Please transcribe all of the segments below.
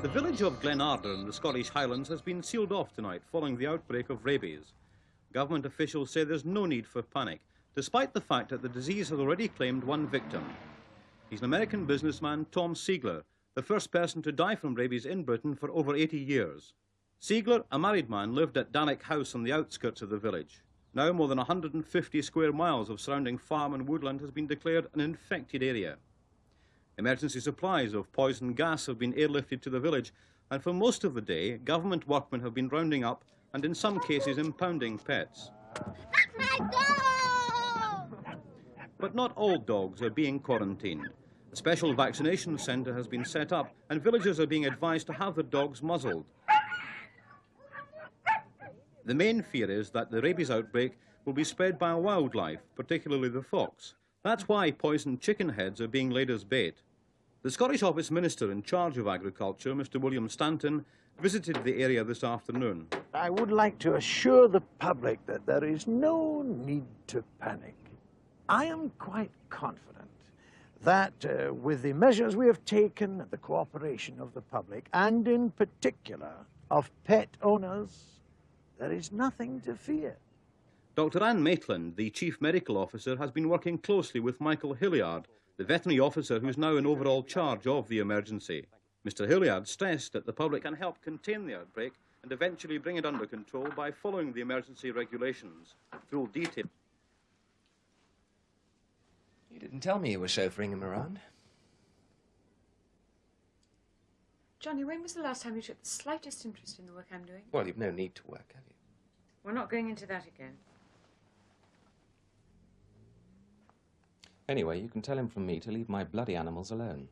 The village of Glenarder in the Scottish Highlands has been sealed off tonight following the outbreak of rabies. Government officials say there's no need for panic, despite the fact that the disease has already claimed one victim. He's an American businessman, Tom Siegler, the first person to die from rabies in Britain for over 80 years. Siegler, a married man, lived at Dalek House on the outskirts of the village. Now more than 150 square miles of surrounding farm and woodland has been declared an infected area. Emergency supplies of poison gas have been airlifted to the village, and for most of the day, government workmen have been rounding up and in some cases impounding pets. That's my dog! But not all dogs are being quarantined. A special vaccination centre has been set up and villagers are being advised to have their dogs muzzled. The main fear is that the rabies outbreak will be spread by wildlife, particularly the fox. That's why poisoned chicken heads are being laid as bait. The Scottish Office Minister in charge of Agriculture, Mr. William Stanton, visited the area this afternoon. I would like to assure the public that there is no need to panic. I am quite confident that with the measures we have taken, the cooperation of the public, and in particular of pet owners, there is nothing to fear. Dr Maitland, the Chief Medical Officer, has been working closely with Dr Hilliard, the veterinary officer who's now in overall charge of the emergency. Mr Hilliard stressed that the public can help contain the outbreak and eventually bring it under control by following the emergency regulations. Full detail. You didn't tell me you were chauffeuring him around. Johnny, when was the last time you took the slightest interest in the work I'm doing? Well, you've no need to work, have you? We're not going into that again. Anyway, you can tell him from me to leave my bloody animals alone.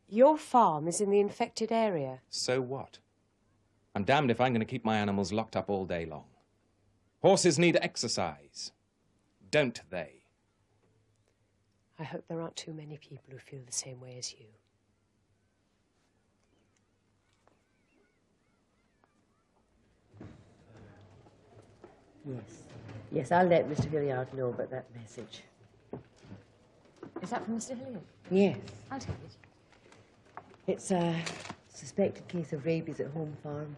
Your farm is in the infected area. So what? I'm damned if I'm going to keep my animals locked up all day long. Horses need exercise, don't they? I hope there aren't too many people who feel the same way as you. Yes. Yes, I'll let Mr. Hilliard know about that message. Is that from Mr. Hilliard? Yes. I'll take it. It's a suspected case of rabies at home farm.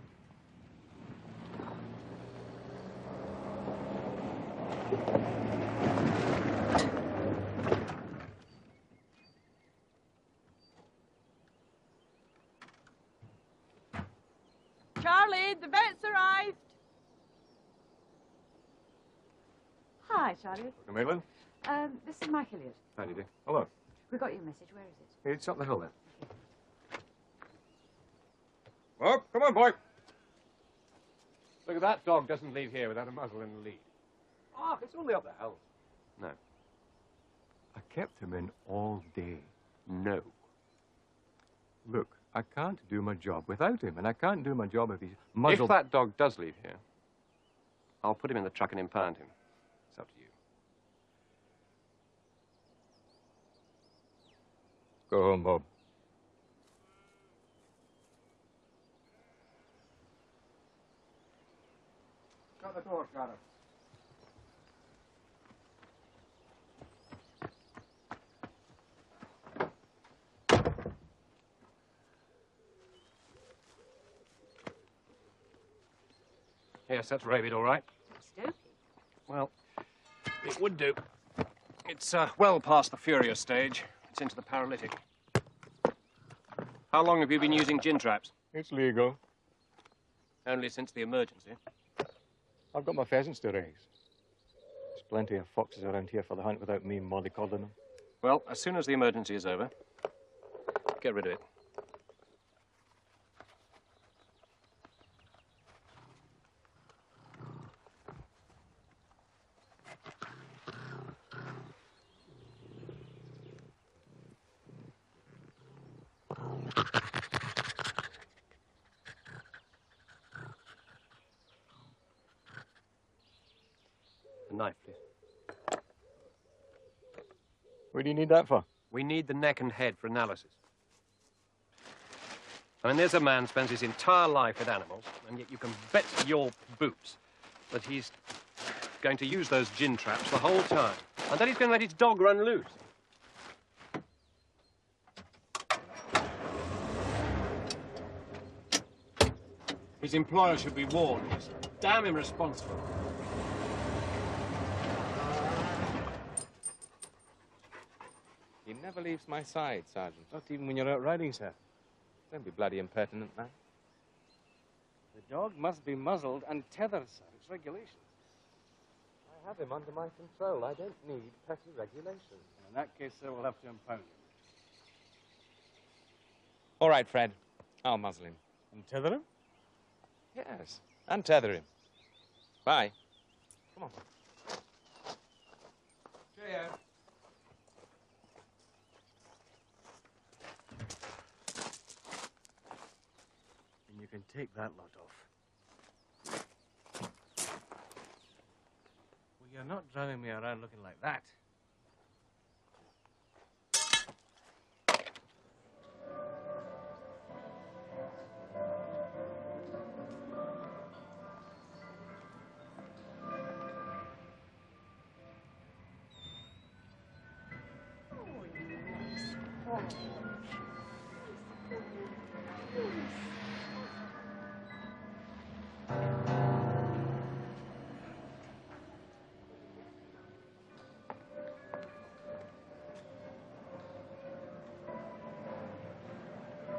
Charlie, the vet's arrived. Hi, Charlie. Dr. Maitland? This is Mike Hilliard. How do you do? Hello. We got your message. Where is it? It's up the hill there. Oh, come on, boy. Look at that dog doesn't leave here without a muzzle in the lead. Oh, it's only up the hill. No. I kept him in all day. No. Look, I can't do my job without him, and I can't do my job if he's muzzled. If that dog does leave here, I'll put him in the truck and impound him. It's up to you. Go home, Bob. Shut the door, Carter. Yes, that's rabied, all right. Okey-dokey. Well, it would do. It's well past the furious stage. It's into the paralytic. How long have you been using gin traps? It's legal. Only since the emergency. I've got my pheasants to raise. There's plenty of foxes around here for the hunt without me mollycoddling them. Well, as soon as the emergency is over, get rid of it. A knife, please. What do you need that for? We need the neck and head for analysis. I mean, there's a man spends his entire life with animals, and yet you can bet your boots that he's going to use those gin traps the whole time. And then he's going to let his dog run loose. His employer should be warned. He's damn irresponsible. He never leaves my side, Sergeant. Not even when you're out riding, sir. Don't be bloody impertinent, man. The dog must be muzzled and tethered, sir. It's regulations. I have him under my control. I don't need petty regulations. In that case, sir, we'll have to impound him. All right, Fred. I'll muzzle him. And tether him? Yes, and tether him. Bye. Come on. Cheerio. And you can take that lot off. Well, you're not driving me around looking like that.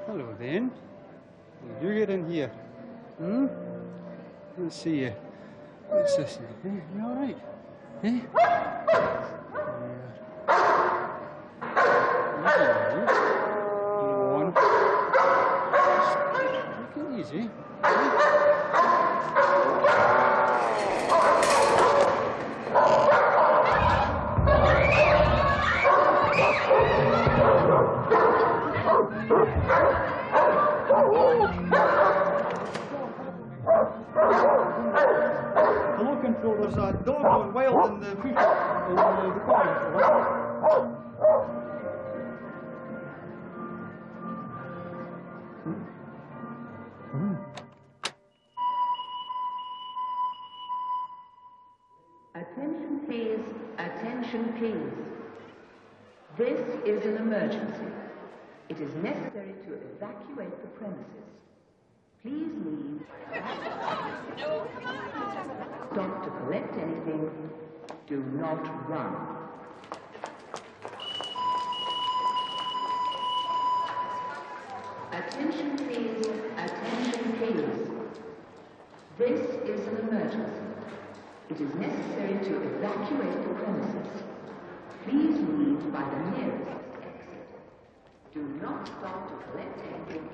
Hello, then. Will you get in here? Hmm? Let's see you. What's this? Eh? You all right? Eh? Take it easy. Hello, Control. There's a dog going wild in the corridor. Attention, please. Attention, please. This is an emergency. It is necessary to evacuate the premises. Please leave. Stop to collect anything. Do not run. Attention, please. Attention, please. This is an emergency. It is necessary to evacuate the premises. Please leave by the nearest exit. Do not stop to collect anything.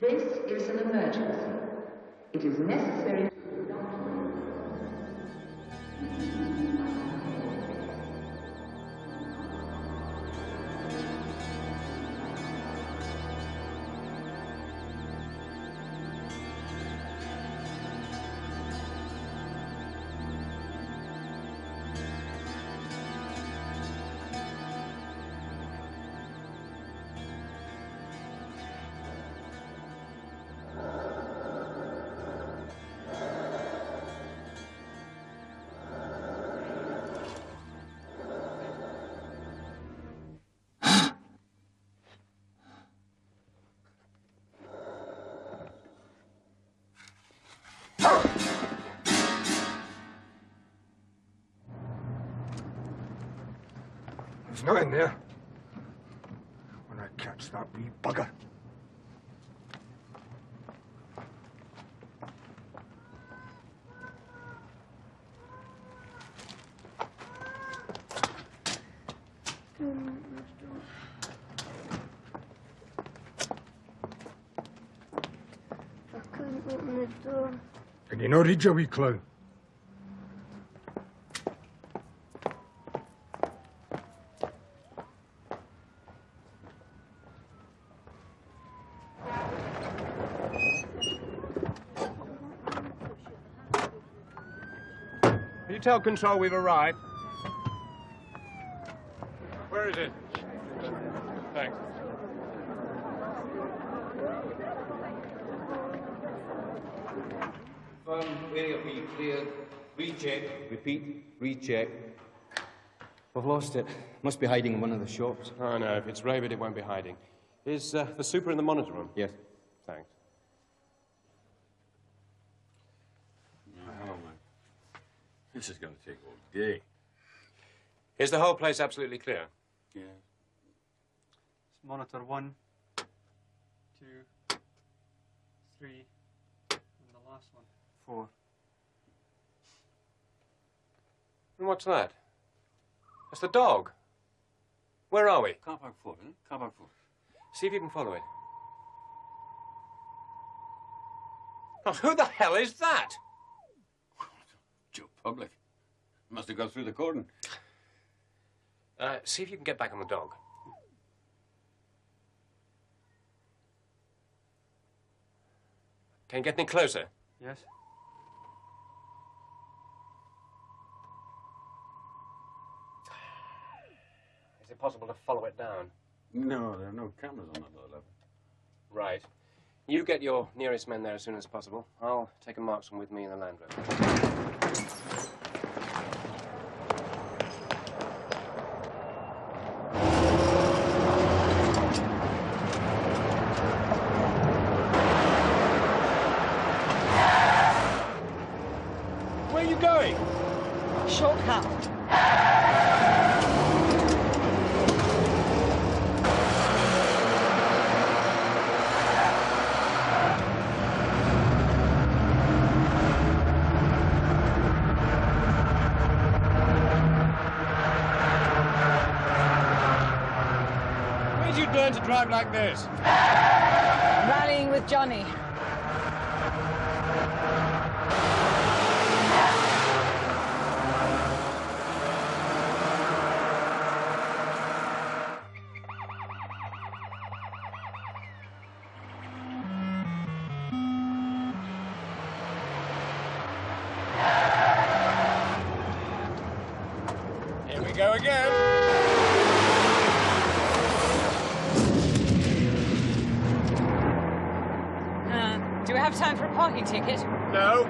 This is an emergency. It is necessary. He's not in there. When I catch that wee bugger. I couldn't open the door. Can you not read your wee clown? you tell Control we've arrived? Where is it? Thanks. Area B cleared. Recheck. Repeat. Recheck. I've lost it. Must be hiding in one of the shops. Oh, no, if it's rabid, it won't be hiding. Is the super in the monitor room? Yes. Thanks. Hello, man. This is going to take all day. Is the whole place absolutely clear? Yeah. It's monitor 1, 2, 3, and the last one, 4. And what's that? That's the dog. Where are we? Car park 4, eh? Car park 4. See if you can follow it. Oh, who the hell is that? Joe Public. Must have got through the cordon. See if you can get back on the dog. Can you get any closer? Yes. Is it possible to follow it down? No, there are no cameras on that lower level. Right. You get your nearest men there as soon as possible. I'll take a marksman with me in the Land Rover. Where are you going? Shortcut. Where did you learn to drive like this? Rallying with Johnny. Here we go again. Do we have time for a parking ticket? No.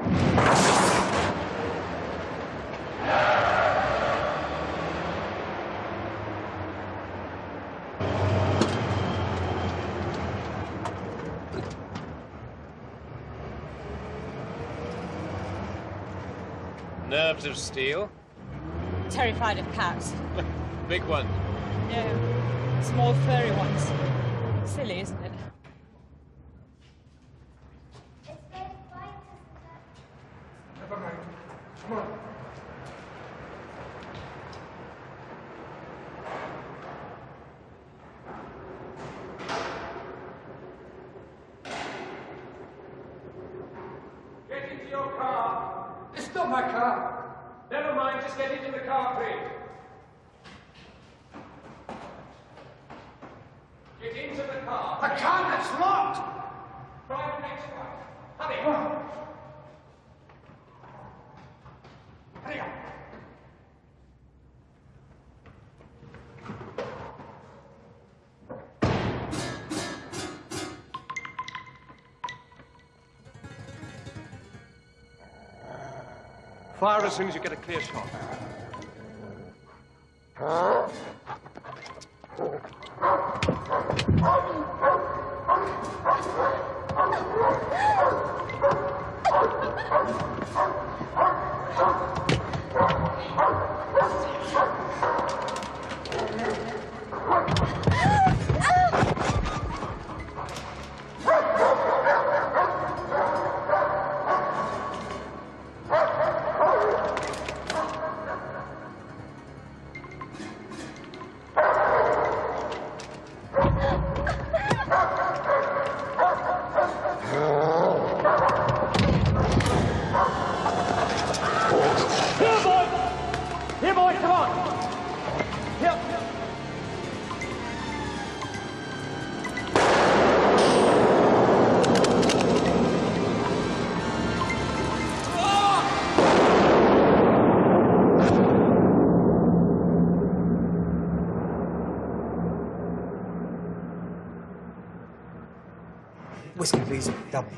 Nerves of steel. Terrified of cats. Big one. No, small furry ones. Silly, isn't it? Never mind. Come on. Get into your car. It's not my car. Never mind, just get into the car, please. Get into the car. I can't, it's locked. Try the next one. Hurry. Hurry up. Fire as soon as you get a clear shot. Here, boy, come on. Here. Whiskey, please. Double.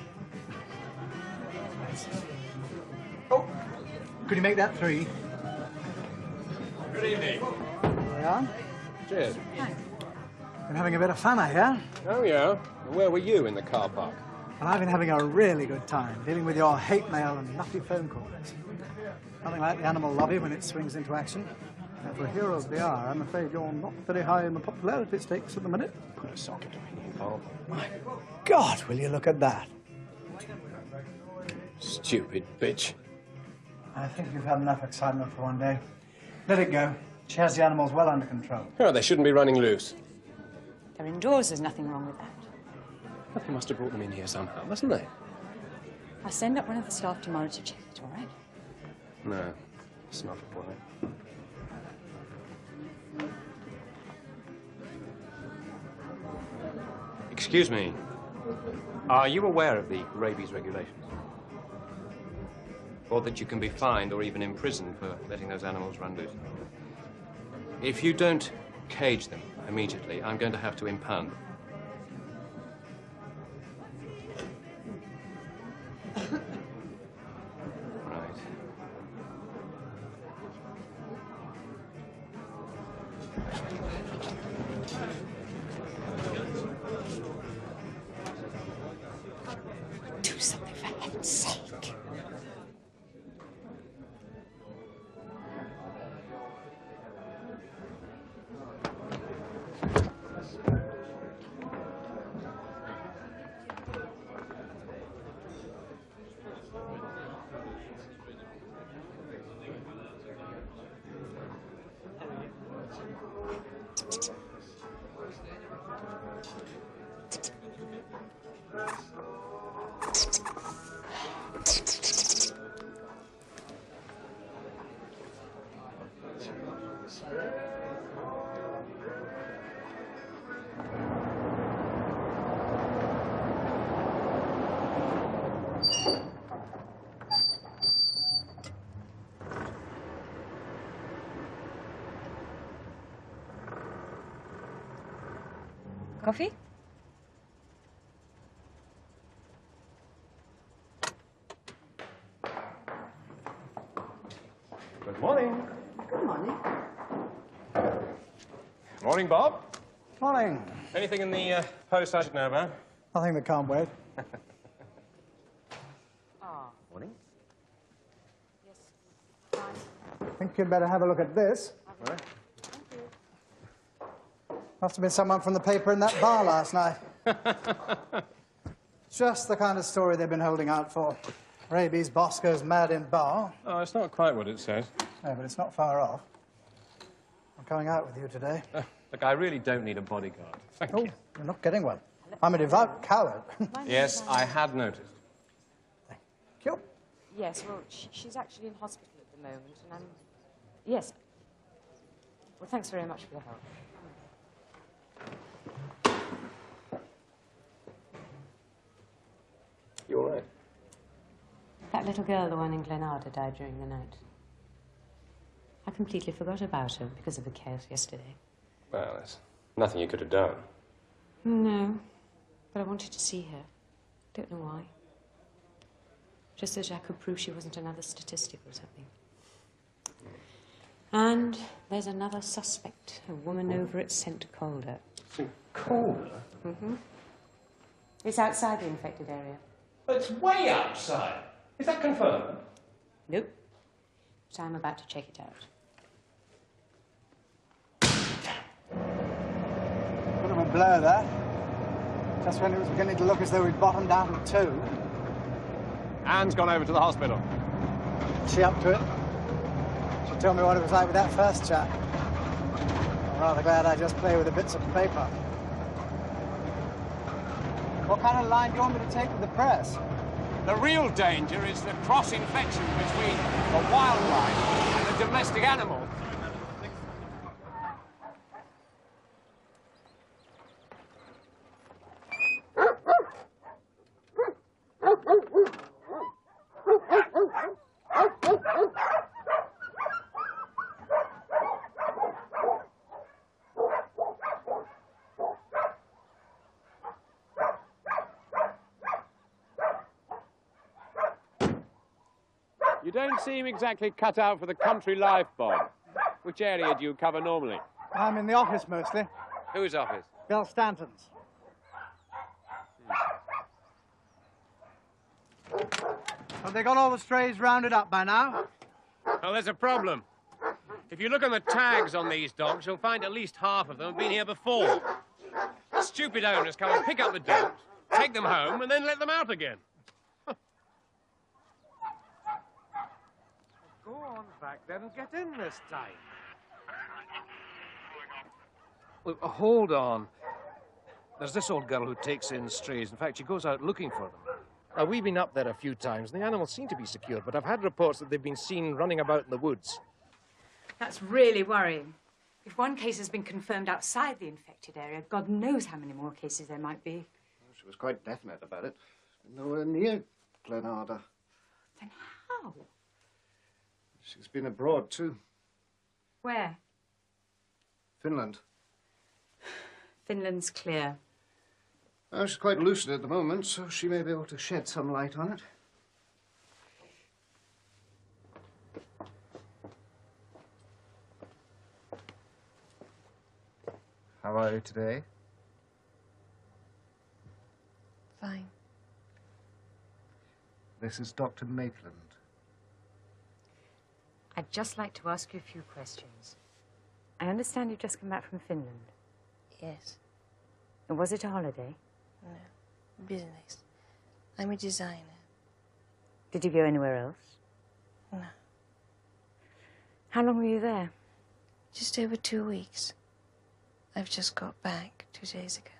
Oh, could you make that 3? Good evening. There we are. Cheers. Been having a bit of fun, I hear. Oh, yeah? And where were you in the car park? Well, I've been having a really good time dealing with your hate mail and nutty phone calls. Nothing like the animal lobby when it swings into action. And for heroes they are, I'm afraid you're not very high in the popularity stakes at the minute. Put a socket on me, Bob. My God, will you look at that? Stupid bitch. I think you've had enough excitement for one day. Let it go. She has the animals well under control. Oh, they shouldn't be running loose. They're indoors, there's nothing wrong with that. But they must have brought them in here somehow, mustn't they? I'll send up one of the staff tomorrow to check it, all right? No, it's not a point. Excuse me. Are you aware of the rabies regulations? Or that you can be fined or even imprisoned for letting those animals run loose? If you don't cage them immediately, I'm going to have to impound them. Right. Do something for heaven's sake. Coffee? Good morning. Good morning. Morning, Bob. Morning. Anything in the post I should know about? Nothing that can't wait. Morning. I think you'd better have a look at this. Right. Must have been someone from the paper in that bar last night. Just the kind of story they've been holding out for. Rabies boss goes mad in bar. Oh, it's not quite what it says. No, but it's not far off. I'm going out with you today. Look, I really don't need a bodyguard. Thank you. You're not getting one. I'm a devout coward. Yes, I had noticed. Thank you. Yes, well, she's actually in hospital at the moment, and I'm... Yes. Well, thanks very much for your help. You all right? That little girl, the one in Glenarder, died during the night. I completely forgot about her because of the chaos yesterday. Well, there's nothing you could have done. No, but I wanted to see her. Don't know why. Just so Jack could prove she wasn't another statistic or something. And there's another suspect, a woman over at St. Calder. St. Calder? Mm-hmm. It's outside the infected area. It's way outside. Is that confirmed? Nope. But I'm about to check it out. Bit of a blur, that. Just when it was beginning to look as though we'd bottomed out of 2. Anne's gone over to the hospital. She up to it? She told me what it was like with that first chap. I'm rather glad I just play with the bits of paper. What kind of line do you want me to take with the press? The real danger is the cross-infection between the wildlife and the domestic animal. You don't seem exactly cut out for the country life, Bob. Which area do you cover normally? I'm in the office mostly. Whose office? Bill Stanton's. Have they got all the strays rounded up by now? Oh, there's a problem. If you look on the tags on these dogs, you'll find at least half of them have been here before. Stupid owners come and pick up the dogs, take them home, and then let them out again. Go on back there and get in this time. Well, hold on. There's this old girl who takes in strays. In fact, she goes out looking for them. Now, we've been up there a few times, and the animals seem to be secure, but I've had reports that they've been seen running about in the woods. That's really worrying. If one case has been confirmed outside the infected area, God knows how many more cases there might be. Well, she was quite definite about it. Nowhere near Glenarder. Then how? She's been abroad, too. Where? Finland. Finland's clear. Well, she's quite lucid at the moment, so she may be able to shed some light on it. How are you today? Fine. This is Dr. Maitland. I'd just like to ask you a few questions. I understand you've just come back from Finland. Yes. And was it a holiday? No. Business. I'm a designer. Did you go anywhere else? No. How long were you there? Just over 2 weeks. I've just got back 2 days ago.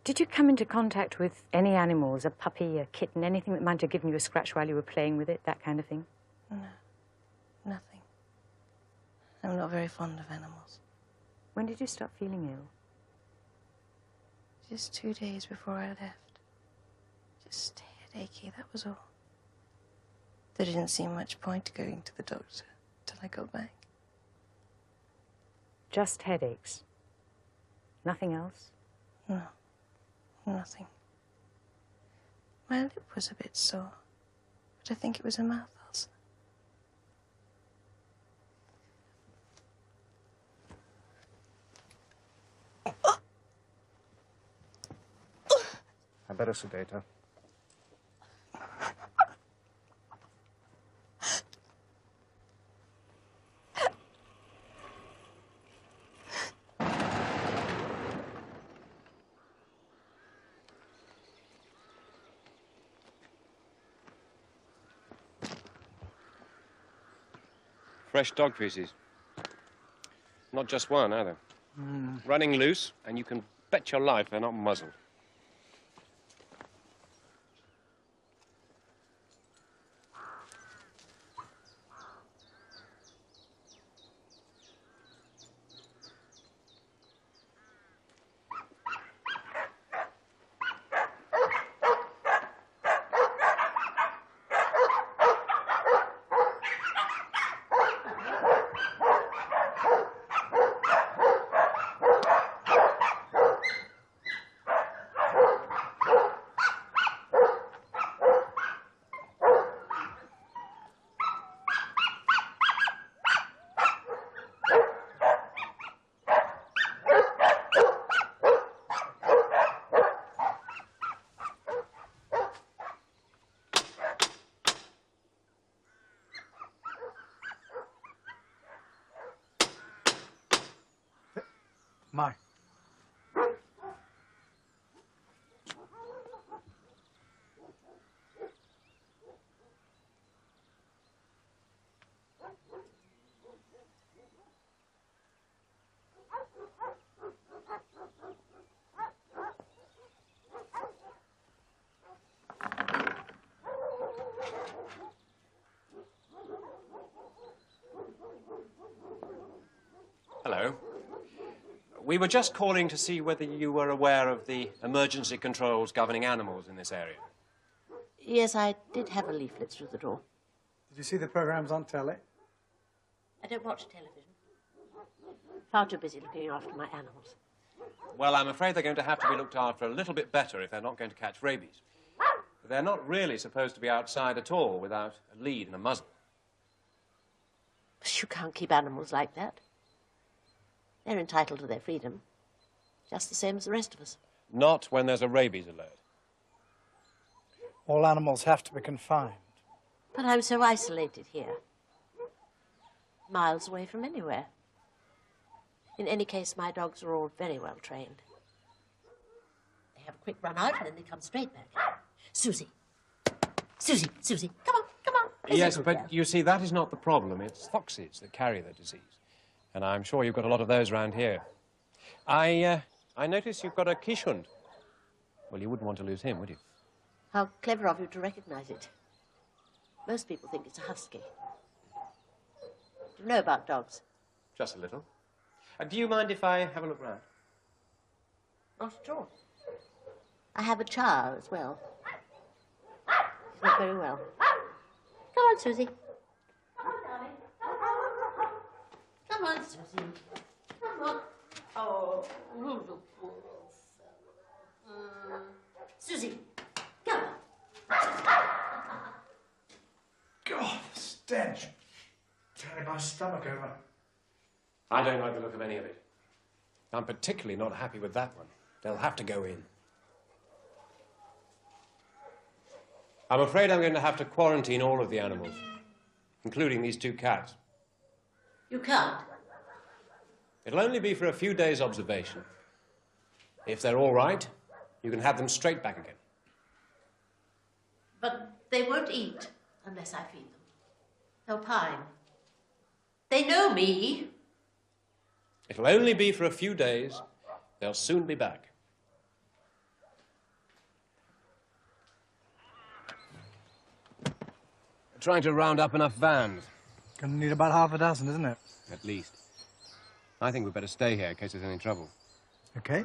Did you come into contact with any animals, a puppy, a kitten, anything that might have given you a scratch while you were playing with it, that kind of thing? No. Nothing. I'm not very fond of animals. When did you start feeling ill? Just 2 days before I left. Just headachy, that was all. There didn't seem much point going to the doctor till I got back. Just headaches? Nothing else? No. Nothing. My lip was a bit sore, but I think it was a mouth ulcer. I better sedate her. Fresh dog feces. Not just one, either. Running loose, and you can bet your life they're not muzzled. My. Hello. We were just calling to see whether you were aware of the emergency controls governing animals in this area. Yes, I did have a leaflet through the door. Did you see the programs on telly? I don't watch television. Far too busy looking after my animals. Well, I'm afraid they're going to have to be looked after a little bit better if they're not going to catch rabies. They're not really supposed to be outside at all without a lead and a muzzle. But you can't keep animals like that. They're entitled to their freedom, just the same as the rest of us. Not when there's a rabies alert. All animals have to be confined. But I'm so isolated here. Miles away from anywhere. In any case, my dogs are all very well trained. They have a quick run out and then they come straight back. Susie. Susie, come on. Yes, but you see, that is not the problem. It's foxes that carry the disease. And I'm sure you've got a lot of those around here. I notice you've got a Kishund. Well, you wouldn't want to lose him, would you? How clever of you to recognize it. Most people think it's a husky. Do you know about dogs? Just a little. Do you mind if I have a look round? Not at all. I have a chow as well. He's not very well. Come on, Susie. Come on, darling. Come on, Susie. Come on. Oh, little poor fellow. Susie, come on. God, the stench. Turning my stomach over. I don't like the look of any of it. I'm particularly not happy with that one. They'll have to go in. I'm afraid I'm going to have to quarantine all of the animals, including these 2 cats. You can't. It'll only be for a few days' observation. If they're all right, you can have them straight back again. But they won't eat unless I feed them. They'll pine. They know me. It'll only be for a few days. They'll soon be back. Trying to round up enough vans. Gonna need about half a dozen, isn't it? At least. I think we'd better stay here in case there's any trouble. Okay.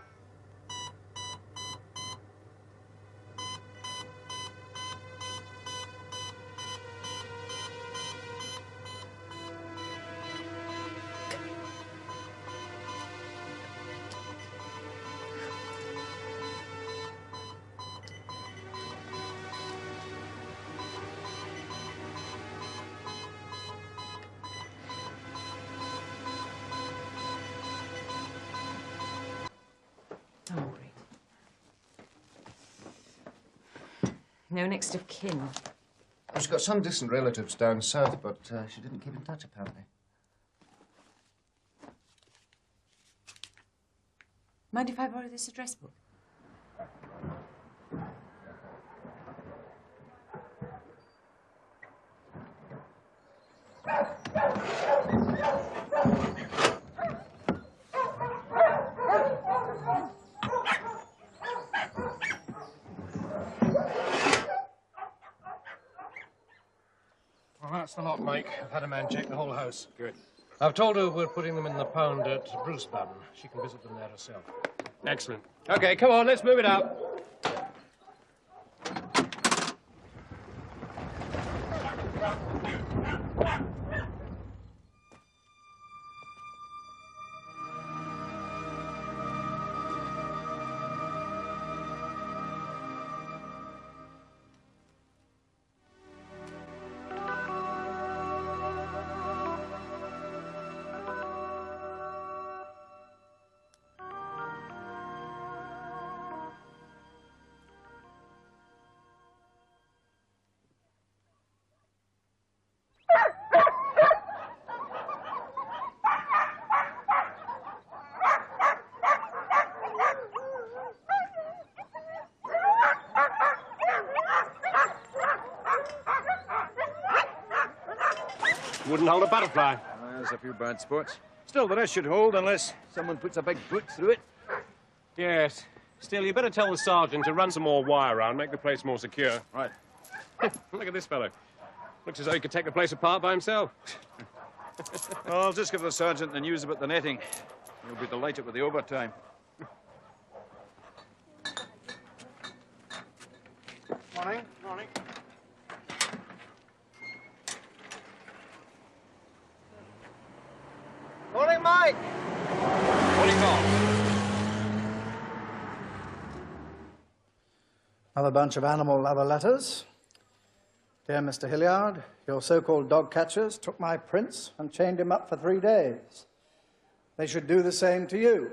Don't worry. No next of kin. Well, she's got some distant relatives down south, but she didn't keep in touch, apparently. Mind if I borrow this address book? Well, that's the lot, Mike. I've had a man check the whole house. Good. I've told her we're putting them in the pound at Brucebaden. She can visit them there herself. Excellent. Okay, come on, let's move it out. Wouldn't hold a butterfly. There's a few bad spots. Still, the rest should hold unless someone puts a big boot through it. Yes. Still, you better tell the sergeant to run some more wire around, make the place more secure. Right. Look at this fellow. Looks as though he could take the place apart by himself. Well, I'll just give the sergeant the news about the netting. He'll be delighted with the overtime. Morning. Morning. Morning, Mike. Morning, Bob. Another bunch of animal lover letters. Dear Mr. Hilliard, your so-called dog catchers took my prince and chained him up for 3 days. They should do the same to you.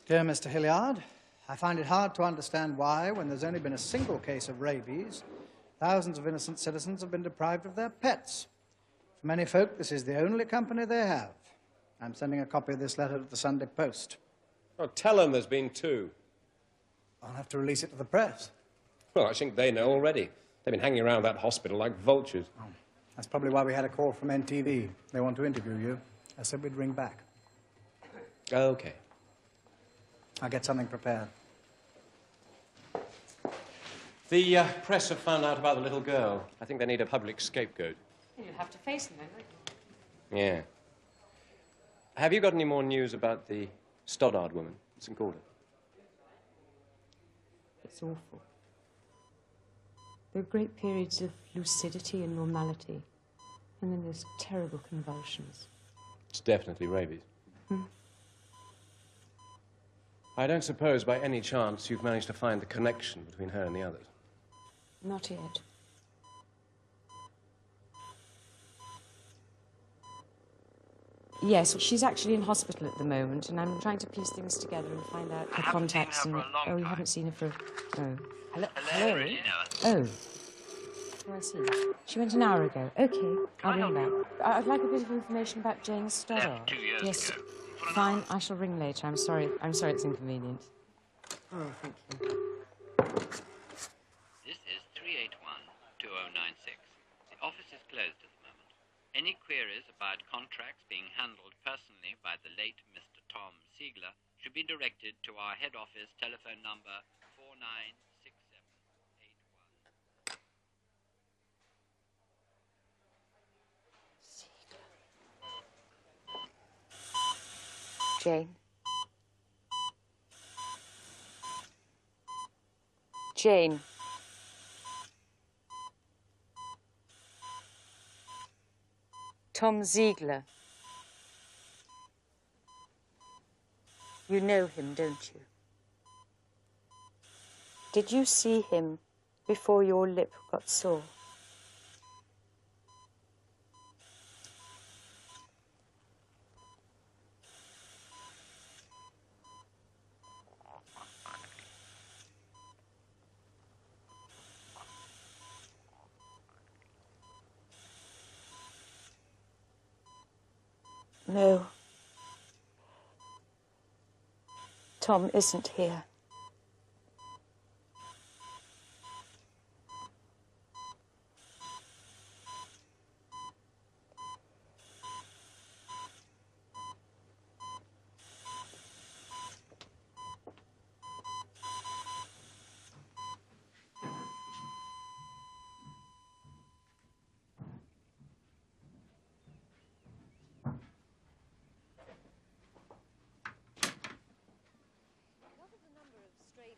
Dear Mr. Hilliard, I find it hard to understand why, when there's only been a single case of rabies, thousands of innocent citizens have been deprived of their pets. For many folk, this is the only company they have. I'm sending a copy of this letter to the Sunday Post. Oh, tell them there's been 2. I'll have to release it to the press. Well, I think they know already. They've been hanging around that hospital like vultures. Oh, that's probably why we had a call from NTV. They want to interview you. I said we'd ring back. OK. I'll get something prepared. The press have found out about the little girl. I think they need a public scapegoat. You'll have to face them, then, won't you? Yeah. Have you got any more news about the Stoddard woman in St. Gordon? It's awful. There are great periods of lucidity and normality, and then there's terrible convulsions. It's definitely rabies. I don't suppose, by any chance, you've managed to find the connection between her and the others? Not yet. Yes, she's actually in hospital at the moment, and I'm trying to piece things together and find out her contacts. And oh, you haven't seen her for. Oh, hello. Hello. Oh. Oh, I see. She went an hour ago. Okay, I'll ring back. I'd like a bit of information about Jane Stoddard. 2 years yes. ago. Fine. I shall ring later. I'm sorry. I'm sorry it's inconvenient. Oh, thank you. This is 381-2096. The office is closed at the moment. Any queries about contracts being handled personally by the late Mr. Tom Ziegler should be directed to our head office telephone number 496781. Jane. Jane. Tom Ziegler. You know him, don't you? Did you see him before your lip got sore? No. Tom isn't here.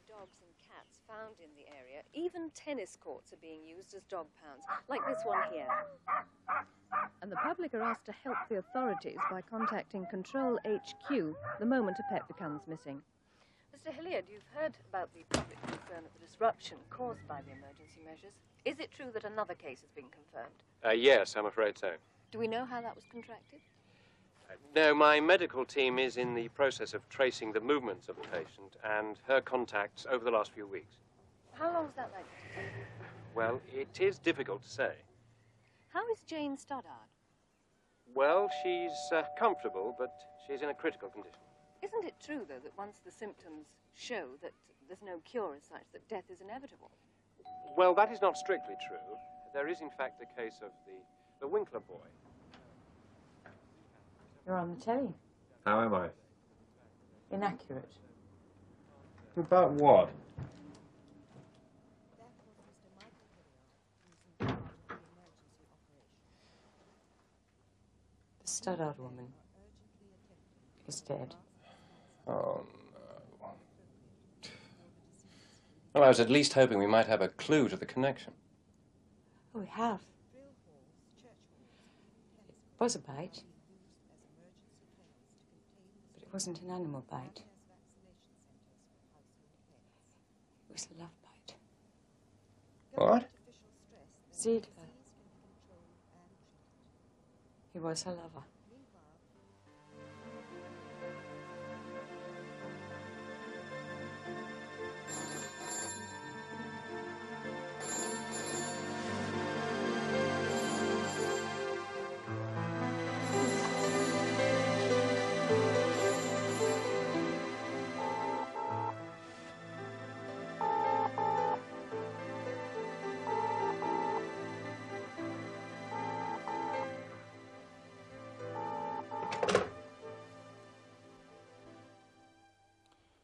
Dogs and cats found in the area, even tennis courts are being used as dog pounds, like this one here. And the public are asked to help the authorities by contacting Control HQ the moment a pet becomes missing. Mr. Hilliard, you've heard about the public concern at the disruption caused by the emergency measures. Is it true that another case has been confirmed? Yes, I'm afraid so. Do we know how that was contracted? No, my medical team is in the process of tracing the movements of the patient and her contacts over the last few weeks. How long is that likely to take? Well, it is difficult to say. How is Jane Stoddard? Well, she's comfortable, but she's in a critical condition. Isn't it true, though, that once the symptoms show that there's no cure as such, that death is inevitable? Well, that is not strictly true. There is, in fact, the case of the Winkler boy. You're on the telly. How am I? Inaccurate. About what? The Stoddard woman is dead. Oh, no. Well, I was at least hoping we might have a clue to the connection. Oh, we have. It was a bite. But it wasn't an animal bite. was a love bite. What? Ziegler. He was her lover.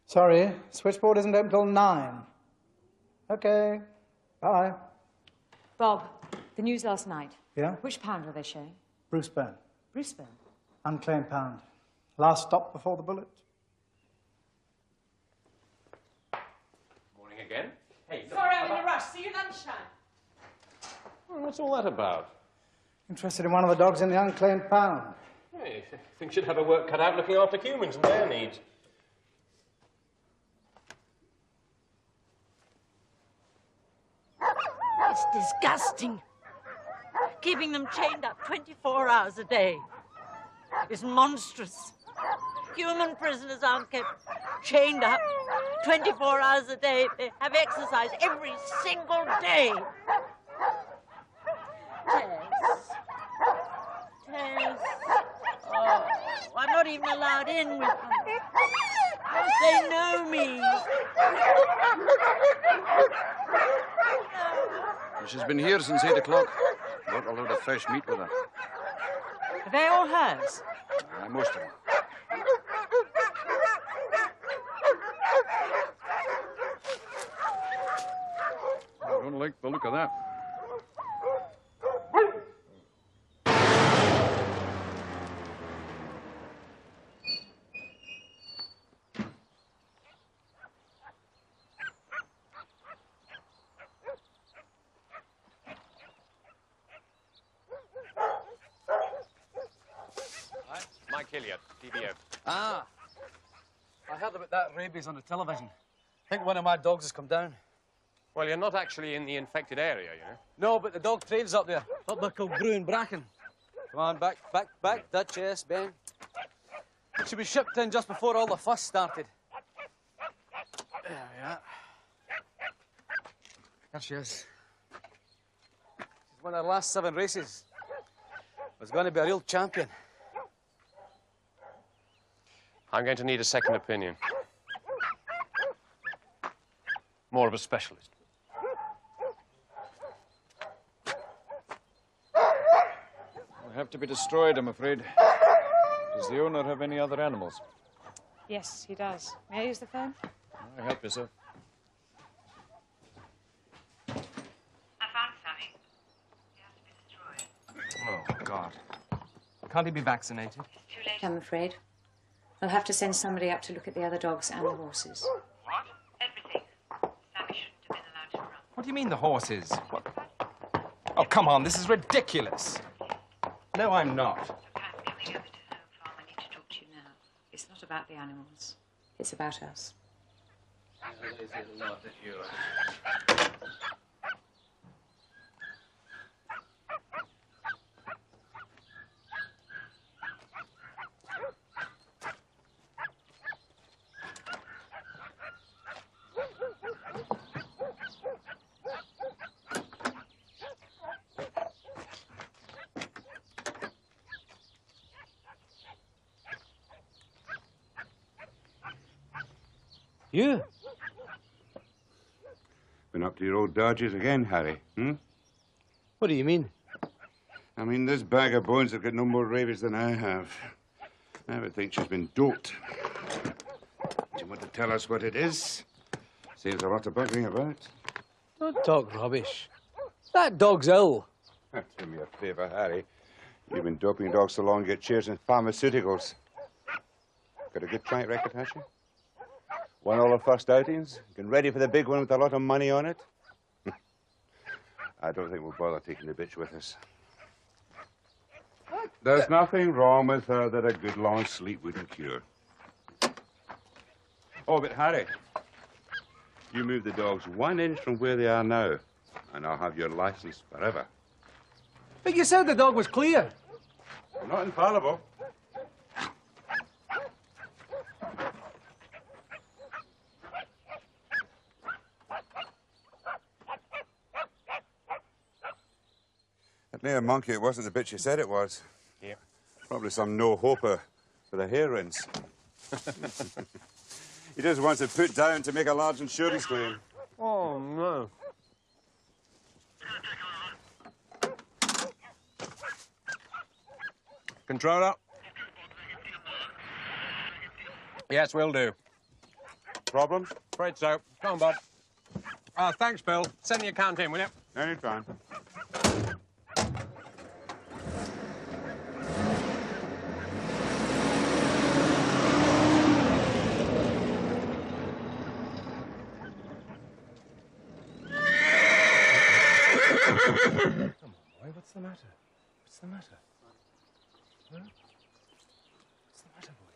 Sorry, switchboard isn't open till 9. Okay, bye. Bob, the news last night. Yeah? Which pound were they showing? Bruceburn. Brisbane. Unclaimed pound. Last stop before the bullet. Morning again. Hey, look, Sorry, I'm in a rush. See you lunchtime. Well, what's all that about? Interested in one of the dogs in the unclaimed pound. Hey, I think she'd have her work cut out looking after humans and their needs. It's disgusting. Keeping them chained up 24 hours a day is monstrous. Human prisoners aren't kept chained up 24 hours a day. They have exercise every single day. Tess. Oh, I'm not even allowed in with them. They know me. She's been here since 8 o'clock. Brought a load of fresh meat with her. Are they all hers? Most of them. I don't like the look of that. Mike Hilliard, TVO. Ah. I heard about that rabies on the television. I think one of my dogs has come down. Well, you're not actually in the infected area, you know. No, but the dog trails up there. Up by Kilbrew and Bracken. Come on, back, back, back. Dutch, yes, Ben. She was shipped in just before all the fuss started. There we are. There she is. She's won her last 7 races. Was going to be a real champion. I'm going to need a second opinion. More of a specialist. Will have to be destroyed, I'm afraid. Does the owner have any other animals? Yes, he does. May I use the phone? Help yourself. I found Sammy. He has to be destroyed. Oh, God. Can't he be vaccinated? It's too late. I'm afraid. I'll have to send somebody up to look at the other dogs and the horses. What? Everything. Sammy shouldn't have been allowed to run. What do you mean, the horses? What? Oh, come on, this is ridiculous. No, I'm not. Look, I'm coming over to Home Farm. I need to talk to you now. It's not about the animals. It's about us. You? Been up to your old dodges again, Harry, hmm? What do you mean? I mean, this bag of bones has got no more rabies than I have. I would think she's been doped. Do you want to tell us what it is? Saves a lot of buggering about. Don't talk rubbish. That dog's ill. Do me a favour, Harry. You've been doping dogs so long you get shares in pharmaceuticals. Got a good track record, has she? Won all her first outings, getting ready for the big one with a lot of money on it. I don't think we'll bother taking the bitch with us. There's nothing wrong with her that a good long sleep wouldn't cure. Oh, but Harry, You move the dogs 1 inch from where they are now, and I'll have your license forever. But you said the dog was clear. Not infallible. That near monkey, it wasn't the bitch you said it was. Yeah. Probably some no-hoper for the hair rinse. He just wants it put down to make a large insurance claim. Oh, no. Controller? Yes, will do. Problems? Afraid so. Come on, bud. Thanks, Bill. Send the account in, will you? Anytime. Come on, boy. What's the matter? What's the matter? Huh? What's the matter, boy?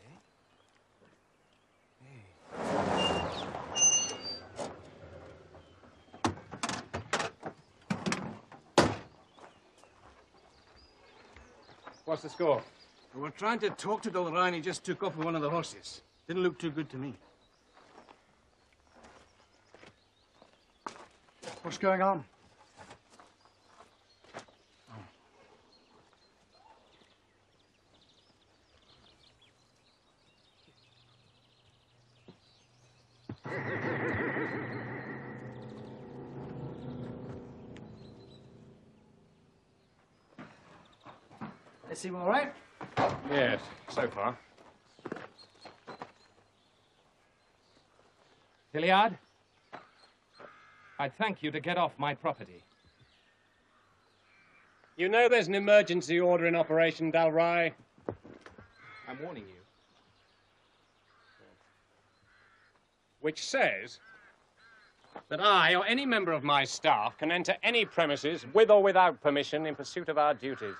What's the score? We were trying to talk to Dolorine. He just took off with one of the horses. Didn't look too good to me. What's going on? They seem all right? Yes, so far. Hilliard, I'd thank you to get off my property. You know there's an emergency order in operation, Dalry. I'm warning you. Which says that I or any member of my staff can enter any premises with or without permission in pursuit of our duties.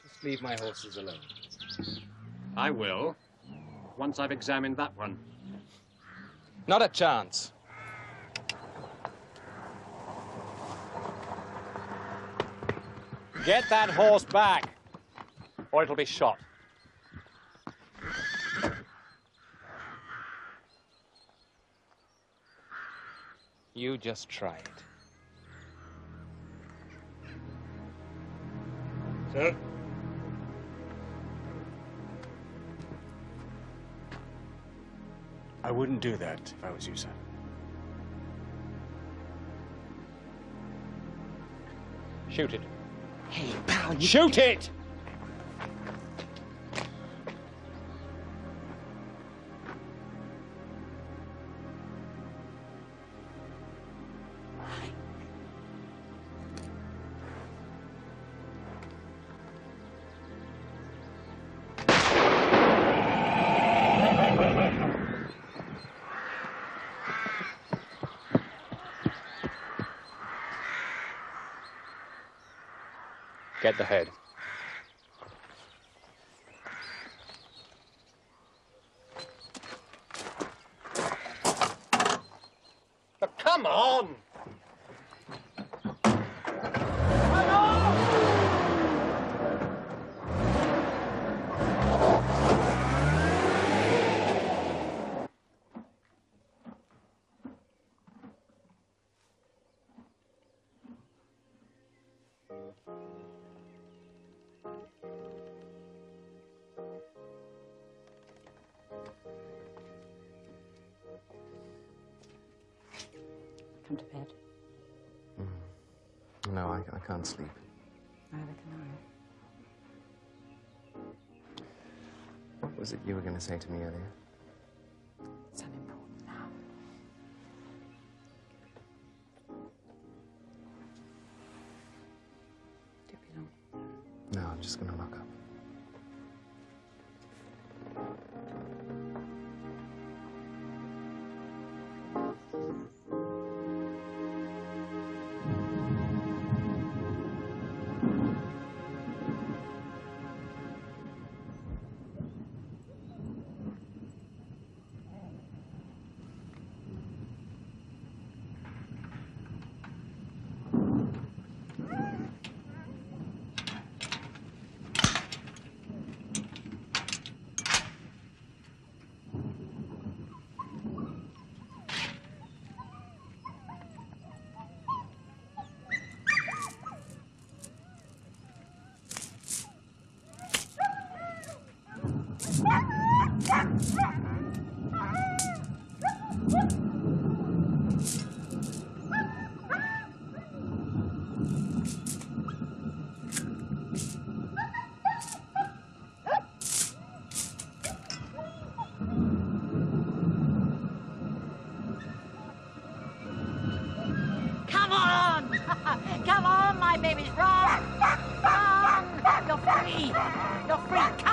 Just leave my horses alone. I will, once I've examined that one. Not a chance. Get that horse back, or it'll be shot. You just try it. Sir? I wouldn't do that if I was you, sir. Shoot it. Hey, pal, you... Shoot it! Get the head. But come on! Come to bed. No, I can't sleep. Neither can What was it you were going to say to me earlier? I. It's unimportant now. Do be long. No, I'm just going to lock up. my babies. Run! Run! You're free! You're free!